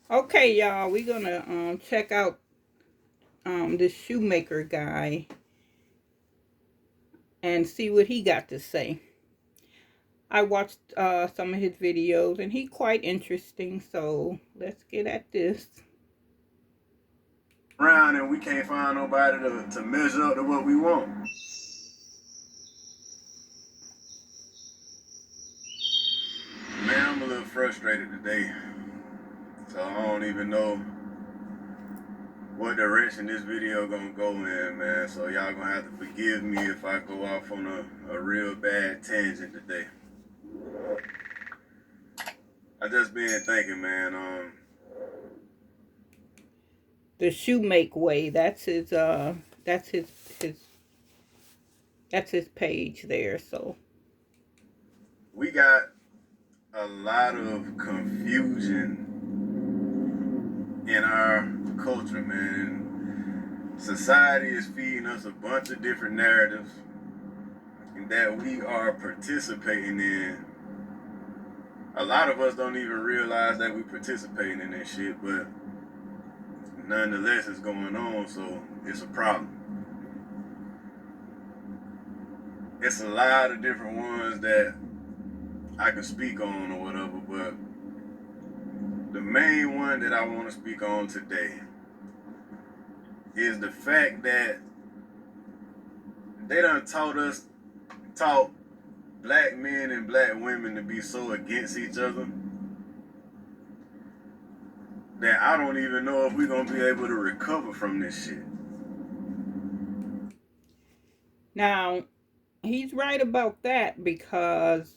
Okay, y'all, we're gonna check out this shoemaker guy and see what he got to say. I watched some of his videos and he quite interesting, so let's get at this. Around and we can't find nobody to measure up to what we want. Man, I'm a little frustrated today. So I don't even know what direction this video gonna go in, man. So y'all gonna have to forgive me if I go off on a real bad tangent today. I just been thinking, man, The Shumake way, that's his that's his page there, so we got a lot of confusion in our culture, man. Society is feeding us a bunch of different narratives that we are participating in. A lot of us don't even realize that we participating in this shit, but nonetheless it's going on, so it's a problem. It's a lot of different ones that I can speak on or whatever, but the main one that I want to speak on today is the fact that they done taught black men and black women to be so against each other that I don't even know if we're gonna be able to recover from this shit. now he's right about that because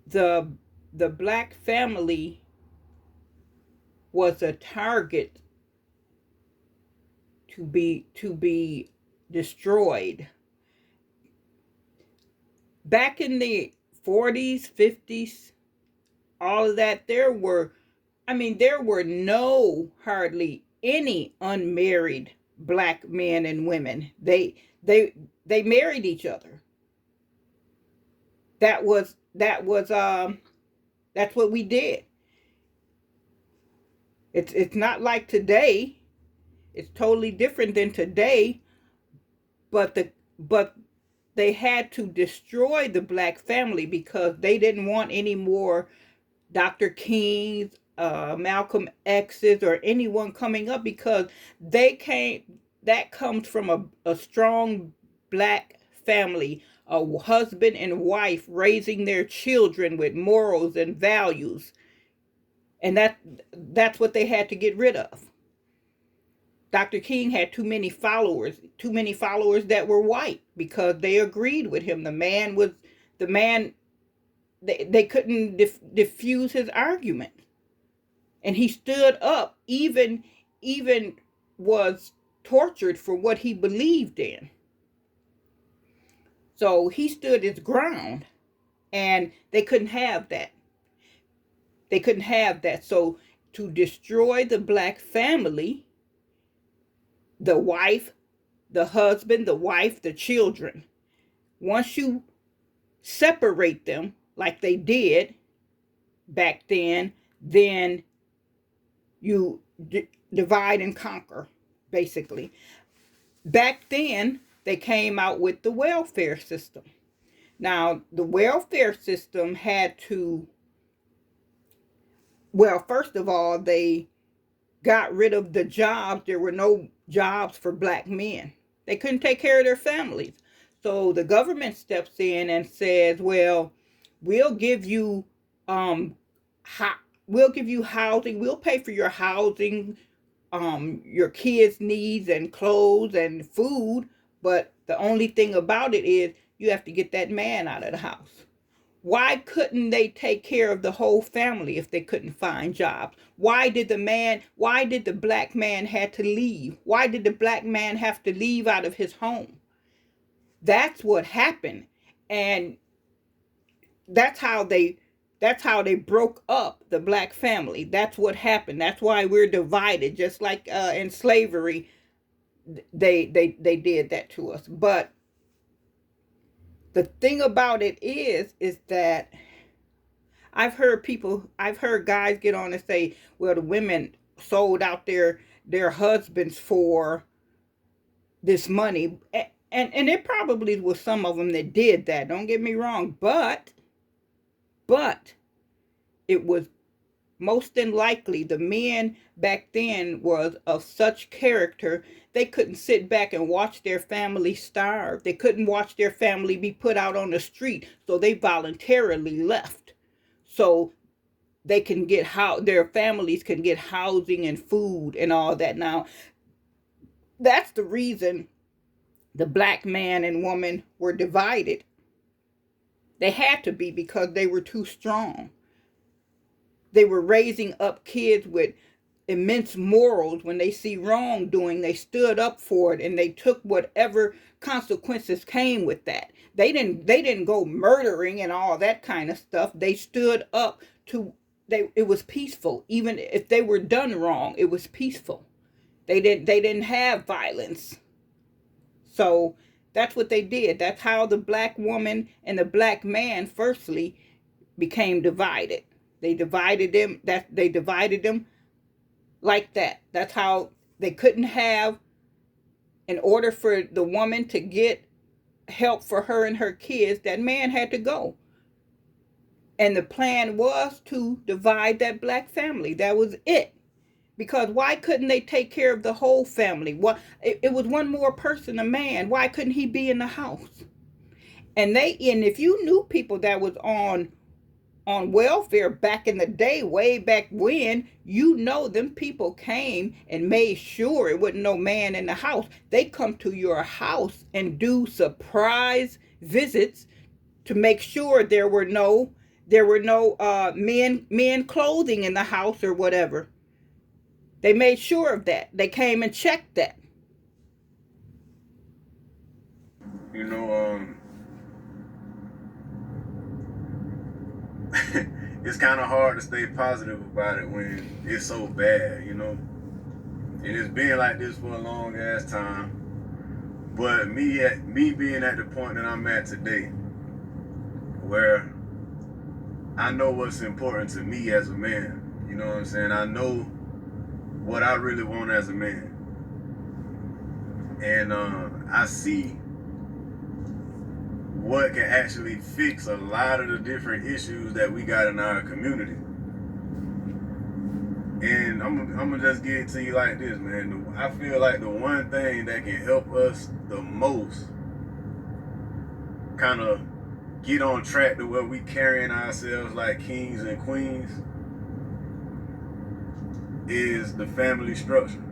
the the black family was a target to be destroyed. Back in the 40s, 50s, all of that, there were no hardly any unmarried black men and women. They married each other. That was that's what we did. It's not like today. It's totally different than today, but they had to destroy the black family because they didn't want any more Dr. King's, Malcolm X's, or anyone coming up because they came. That comes from a strong black family, a husband and wife raising their children with morals and values, and that's what they had to get rid of. Dr. King had too many followers that were white because they agreed with him. The man, they couldn't diffuse his argument. And he stood up, even was tortured for what he believed in. So he stood his ground, and they couldn't have that. They couldn't have that. So to destroy the black family, the wife, the husband, the wife, the children, once you separate them like they did back then you divide and conquer, basically. Back then, they came out with the welfare system. Now, the welfare system had to, well, first of all, they got rid of the jobs. There were no jobs for black men. They couldn't take care of their families. So the government steps in and says, well, we'll give you um we'll give you housing, we'll pay for your housing, your kids' needs and clothes and food, but the only thing about it is you have to get that man out of the house. Why couldn't they take care of the whole family if they couldn't find jobs? Why did the black man have to leave? Why did the black man have to leave out of his home? That's what happened. And that's how they that's how they broke up the black family. That's what happened. That's why we're divided. Just like in slavery, they did that to us. But the thing about it is that I've heard guys get on and say, well, the women sold out their husbands for this money. And it probably was some of them that did that. Don't get me wrong, but it was most than likely the men back then was of such character they couldn't sit back and watch their family starve. They couldn't watch their family be put out on the street, so they voluntarily left. So they can get how their families can get housing and food and all that. Now, that's the reason the black man and woman were divided. They had to be because they were too strong. They were raising up kids with immense morals. When they see wrongdoing, they stood up for it and they took whatever consequences came with that. They didn't go murdering and all that kind of stuff. They stood up to it was peaceful. Even if they were done wrong, it was peaceful. They didn't have violence. So that's what they did. That's how the black woman and the black man firstly became divided. They divided them like that. That's how they couldn't have, in order for the woman to get help for her and her kids, that man had to go. And the plan was to divide that black family. That was it. Because why couldn't they take care of the whole family? It was one more person, a man. Why couldn't he be in the house? And if you knew people that was on welfare back in the day, way back when, you know them people came and made sure it wasn't no man in the house. They come to your house and do surprise visits to make sure there were no men clothing in the house or whatever. They made sure of that. They came and checked that. You know, it's kind of hard to stay positive about it when it's so bad, you know. And it's been like this for a long ass time. But me being at the point that I'm at today, where I know what's important to me as a man. You know what I'm saying? I know what I really want as a man. And I see what can actually fix a lot of the different issues that we got in our community. And I'm gonna just get it to you like this, man. I feel like the one thing that can help us the most kind of get on track to where we carrying ourselves like kings and queens is the family structure.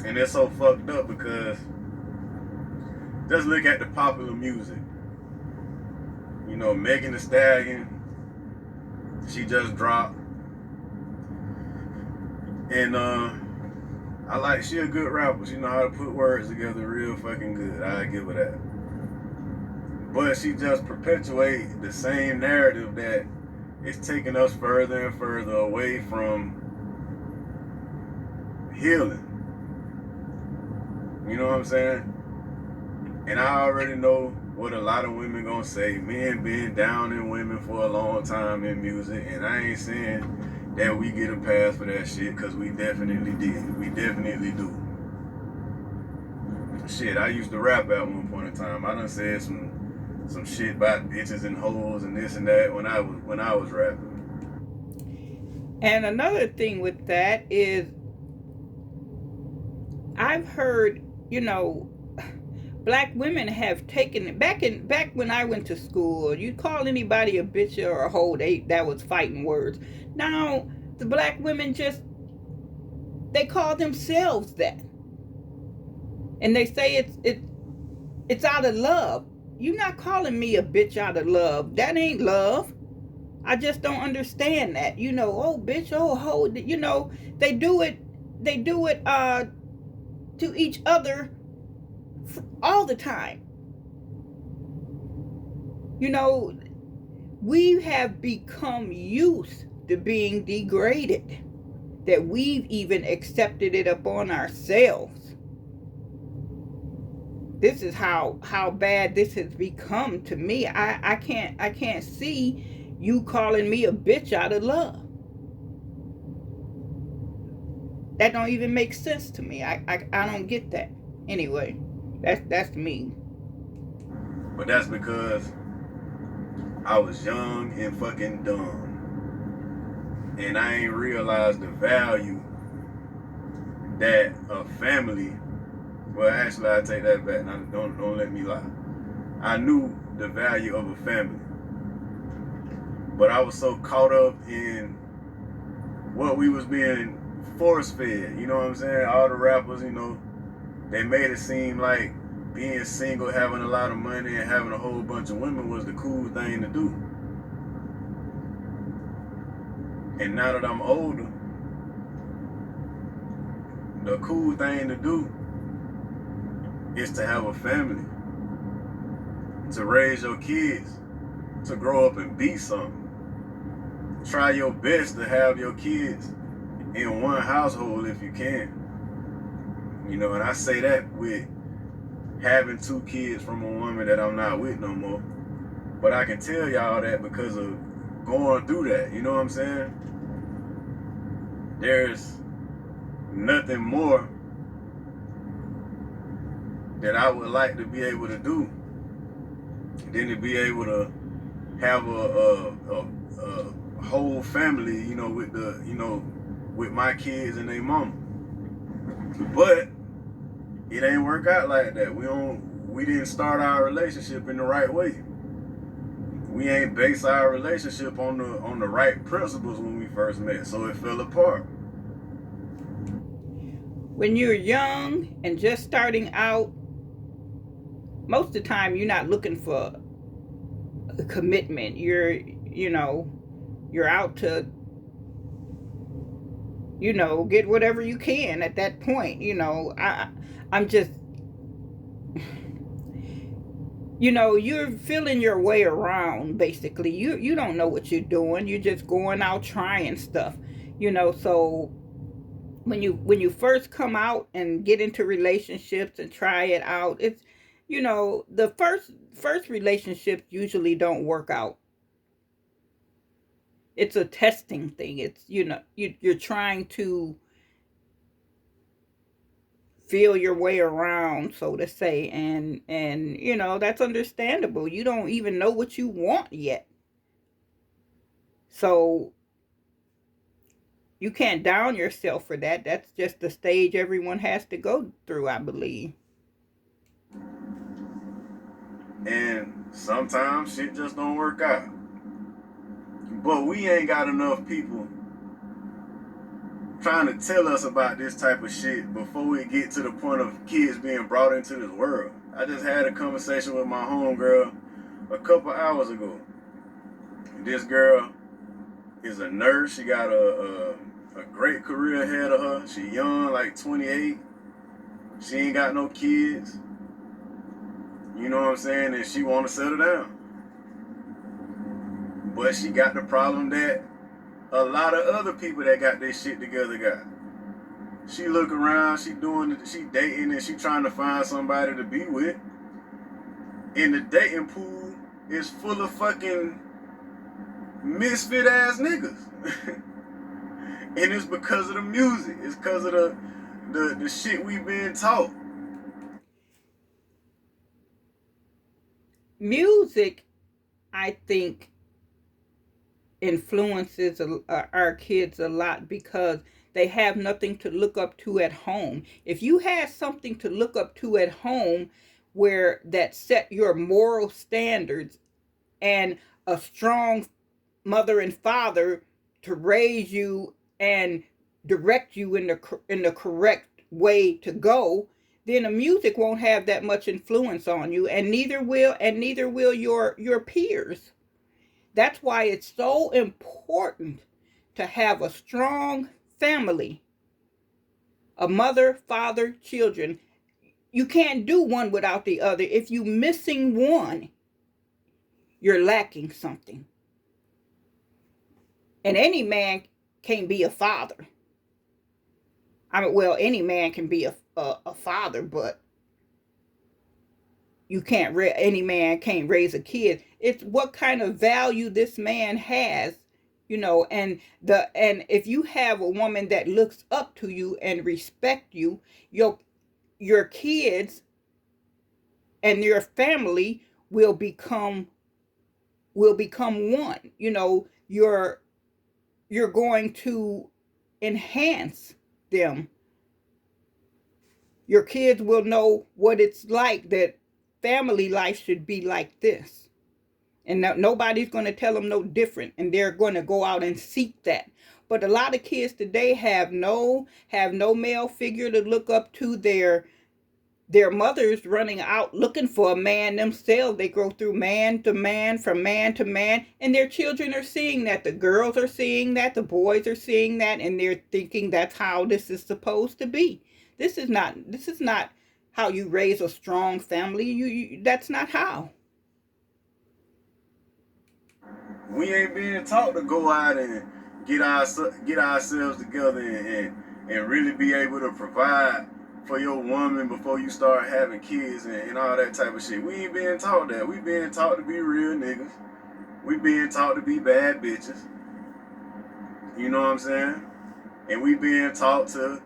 And it's so fucked up because just look at the popular music. You know, Megan Thee Stallion, she just dropped. And she a good rapper. She know how to put words together real fucking good. I give her that. But she just perpetuates the same narrative that is taking us further and further away from healing. You know what I'm saying? And I already know what a lot of women gonna say. Men been down in women for a long time in music, and I ain't saying that we get a pass for that shit, because we definitely did. We definitely do. Shit, I used to rap at one point in time. I done said some shit about bitches and hoes and this and that when I was rapping. And another thing with that is, I've heard, black women have taken it back when I went to school. You call anybody a bitch or a hoe, that was fighting words. Now the black women they call themselves that, and they say it's out of love. You're not calling me a bitch out of love. That ain't love. I just don't understand that. Oh bitch, oh hoe. They do it. They do it to each other all the time. We have become used to being degraded, that we've even accepted it upon ourselves. This is how bad this has become to me. I can't see you calling me a bitch out of love. That don't even make sense to me. I don't get that. Anyway, that's me. But that's because I was young and fucking dumb. And I ain't realized the value that a family, well, actually, I take that back. Now, don't let me lie. I knew the value of a family, but I was so caught up in what we was being force fed. You know what I'm saying? All the rappers, they made it seem like being single, having a lot of money, and having a whole bunch of women was the cool thing to do. And now that I'm older, the cool thing to do is to have a family, to raise your kids, to grow up and be something. Try your best to have your kids in one household if you can. And I say that with having 2 kids from a woman that I'm not with no more. But I can tell y'all that because of going through that. You know what I'm saying? There's nothing more that I would like to be able to do than to be able to have a whole family, with my kids and their mama. But it ain't work out like that. We didn't start our relationship in the right way. We ain't base our relationship on the right principles when we first met, so it fell apart. When you're young and just starting out, most of the time you're not looking for a commitment. You're out to get whatever you can at that point. I'm just you're feeling your way around. Basically, you don't know what you're doing. You're just going out trying stuff. So when you first come out and get into relationships and try it out, it's the first relationships usually don't work out. It's a testing thing. It's you're trying to feel your way around, so to say, and that's understandable. You don't even know what you want yet, so you can't down yourself for that. That's just the stage everyone has to go through, I believe. And sometimes shit just don't work out. But we ain't got enough people trying to tell us about this type of shit before we get to the point of kids being brought into this world. I just had a conversation with my homegirl a couple hours ago. This girl is a nurse. She got a great career ahead of her. She young, like 28. She ain't got no kids. You know what I'm saying? And she want to settle down. But she got the problem that a lot of other people that got their shit together got. She look around, she dating, and she trying to find somebody to be with. And the dating pool is full of fucking misfit ass niggas. And it's because of the music. It's because of the shit we been taught. Music, I think, influences our kids a lot because they have nothing to look up to at home. If you had something to look up to at home where that set your moral standards, and a strong mother and father to raise you and direct you in the correct way to go, then the music won't have that much influence on you, and neither will your peers. That's why it's so important to have a strong family, a mother, father, children. You can't do one without the other. If you're missing one, you're lacking something. And any man can't be a father. I mean, well, any man can be a father, but any man can't raise a kid. It's what kind of value this man has, and if you have a woman that looks up to you and respect you, your your kids and your family will become one. You're going to enhance them. Your kids will know what it's like, that family life should be like this. And nobody's going to tell them no different, and they're going to go out and seek that. But a lot of kids today have no male figure to look up to. Their mothers running out looking for a man themselves. They go through man to man, from man to man, and their children are seeing that. The girls are seeing that, the boys are seeing that, and they're thinking that's how this is supposed to be. This is not how you raise a strong family. That's not how. We ain't being taught to go out and get ourselves together and really be able to provide for your woman before you start having kids and all that type of shit. We ain't being taught that. We being taught to be real niggas. We being taught to be bad bitches. You know what I'm saying? And we being taught to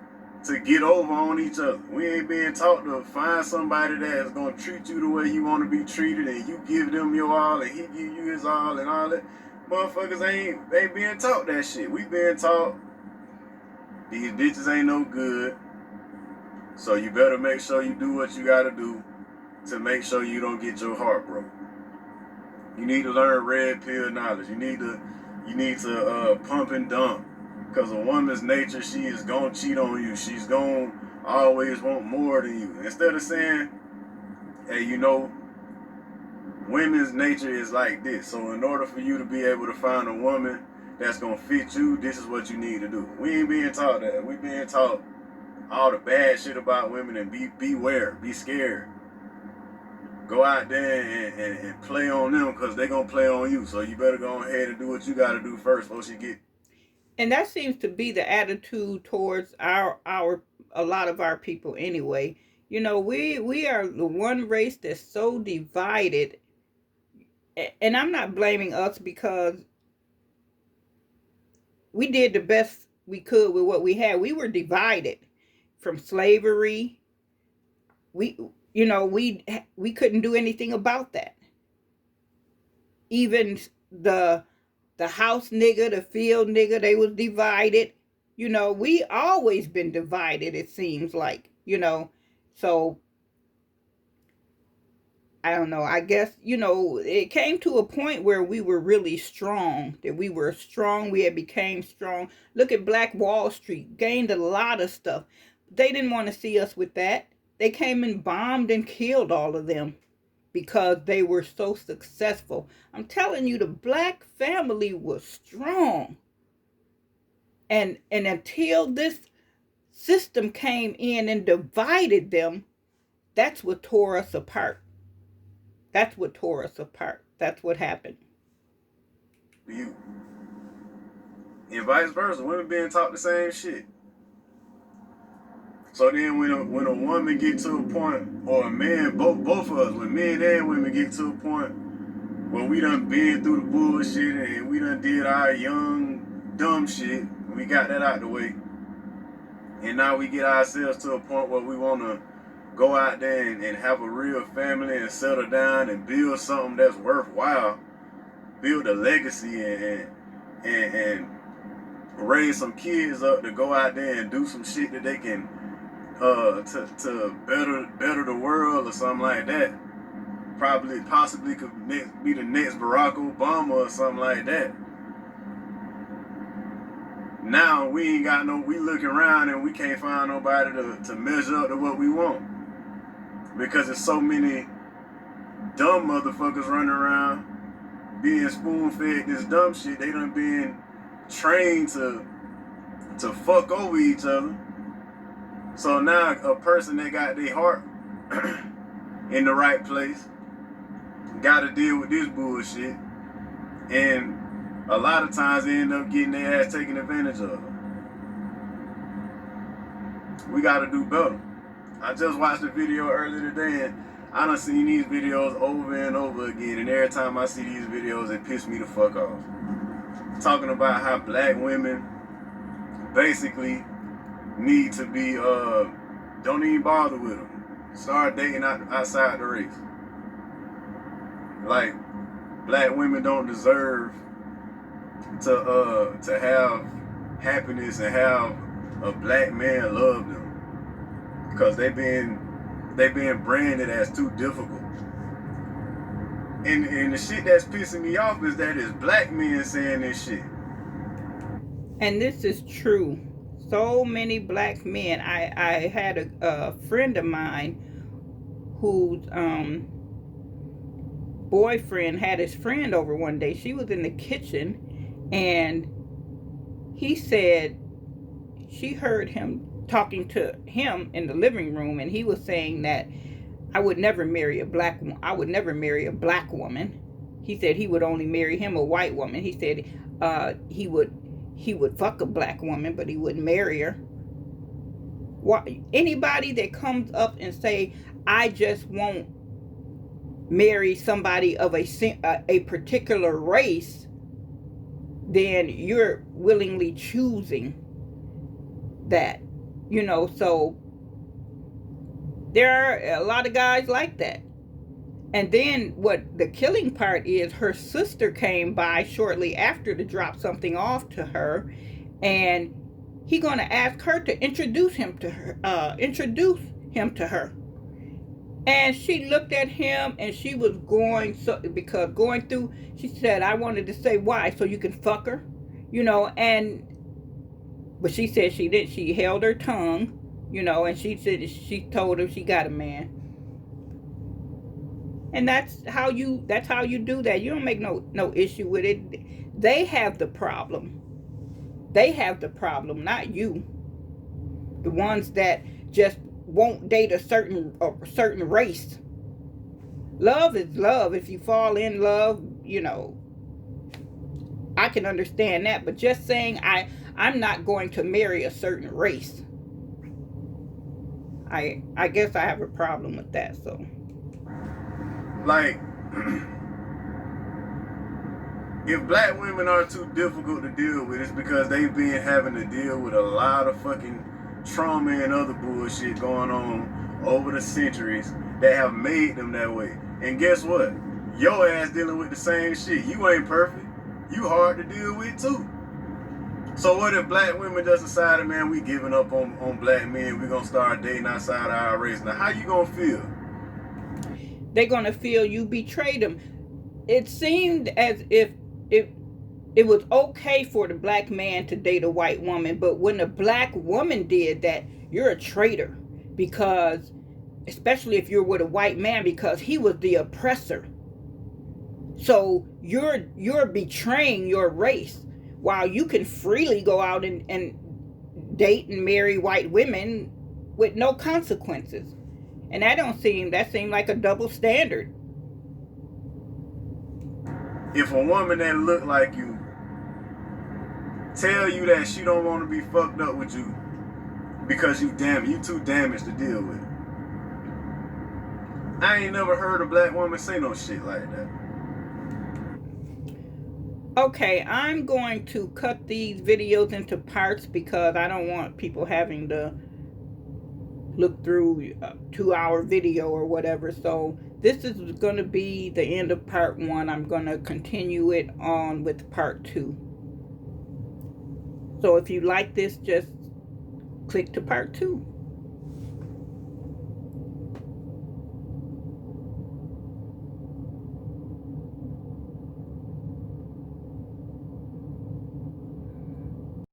get over on each other. We ain't being taught to find somebody that's gonna treat you the way you want to be treated, and you give them your all, and he give you his all, and all that. Motherfuckers ain't being taught that shit. We being taught these bitches ain't no good, so you better make sure you do what you gotta do to make sure you don't get your heart broke. You need to learn red pill knowledge. You need to pump and dump. Because a woman's nature, she is going to cheat on you. She's going to always want more than you. Instead of saying, hey, women's nature is like this. So in order for you to be able to find a woman that's going to fit you, this is what you need to do. We ain't being taught that. We being taught all the bad shit about women, and beware, be scared. Go out there and play on them, because they going to play on you. So you better go ahead and do what you got to do first before she get. And that seems to be the attitude towards our a lot of our people anyway. We are the one race that's so divided. And I'm not blaming us, because we did the best we could with what we had. We were divided from slavery. We couldn't do anything about that. Even the house nigga, the field nigga, they was divided. We always been divided, it seems like. So I don't know. I guess, it came to a point where we were really strong, that we were strong. We had became strong. Look at Black Wall Street, gained a lot of stuff. They didn't want to see us with that. They came and bombed and killed all of them because they were so successful. I'm telling you, the black family was strong. And until this system came in and divided them, that's what tore us apart. That's what tore us apart. That's what happened. You. And vice versa. Women being taught the same shit. So then when a woman get to a point, or a man, both of us, when men and women get to a point where we done been through the bullshit and we done did our young dumb shit, we got that out the way, and now we get ourselves to a point where we want to go out there and have a real family and settle down and build something that's worthwhile, build a legacy, and raise some kids up to go out there and do some shit that they can to better the world or something like that. Possibly could be the next Barack Obama or something like that. Now we ain't got we looking around and we can't find nobody to measure up to what we want, because there's so many dumb motherfuckers running around being spoon fed this dumb shit. They done been trained to fuck over each other. So now a person that got their heart in the right place got to deal with this bullshit, and a lot of times they end up getting their ass taken advantage of. We got to do better. I just watched a video earlier today, and I done seen these videos over and over again, and every time I see these videos, it piss me the fuck off. Talking about how black women basically need to be, don't even bother with them. Start dating outside the race. Like, black women don't deserve to have happiness and have a black man love them, because they been branded as too difficult. And the shit that's pissing me off is that it's black men saying this shit. And this is true. So many black men. I had a friend of mine whose boyfriend had his friend over one day. She was in the kitchen, and he said she heard him talking to him in the living room, and he was saying that I would never marry a black woman. I would never marry a black woman. He said he would only marry him a white woman. He said he would fuck a black woman, but he wouldn't marry her. Anybody that comes up and say, I just won't marry somebody of a particular race, then you're willingly choosing that, so there are a lot of guys like that. And then what the killing part is, her sister came by shortly after to drop something off to her, and he gonna ask her to introduce him to her. And she looked at him, and she was going through. She said, "I wanted to say why, so you can fuck her," but she said she didn't. She held her tongue, and she said she told him she got a man. And that's how you do that. You don't make no issue with it. They have the problem. Not you. The ones that just won't date a certain race. Love is love. If you fall in love, I can understand that. But just saying I'm not going to marry a certain race, I guess I have a problem with that. So, like, if black women are too difficult to deal with, it's because they've been having to deal with a lot of fucking trauma and other bullshit going on over the centuries that have made them that way. And guess what? Your ass dealing with the same shit. You ain't perfect. You hard to deal with too. So what if black women just decided, man, we giving up on black men, we gonna start dating outside our race? Now, how you gonna feel? They're gonna feel you betrayed them. It seemed as if it was okay for the black man to date a white woman, but when the black woman did that, you're a traitor, because especially if you're with a white man, because he was the oppressor. So you're betraying your race, while you can freely go out and date and marry white women with no consequences. And that seemed like a double standard. If a woman that look like you tell you that she don't want to be fucked up with you because you too damaged to deal with, I ain't never heard a black woman say no shit like that. Okay, I'm going to cut these videos into parts because I don't want people having to look through a 2-hour video or whatever. So this is going to be the end of part 1. I'm going to continue it on with part 2. So if you like this, just click to part 2.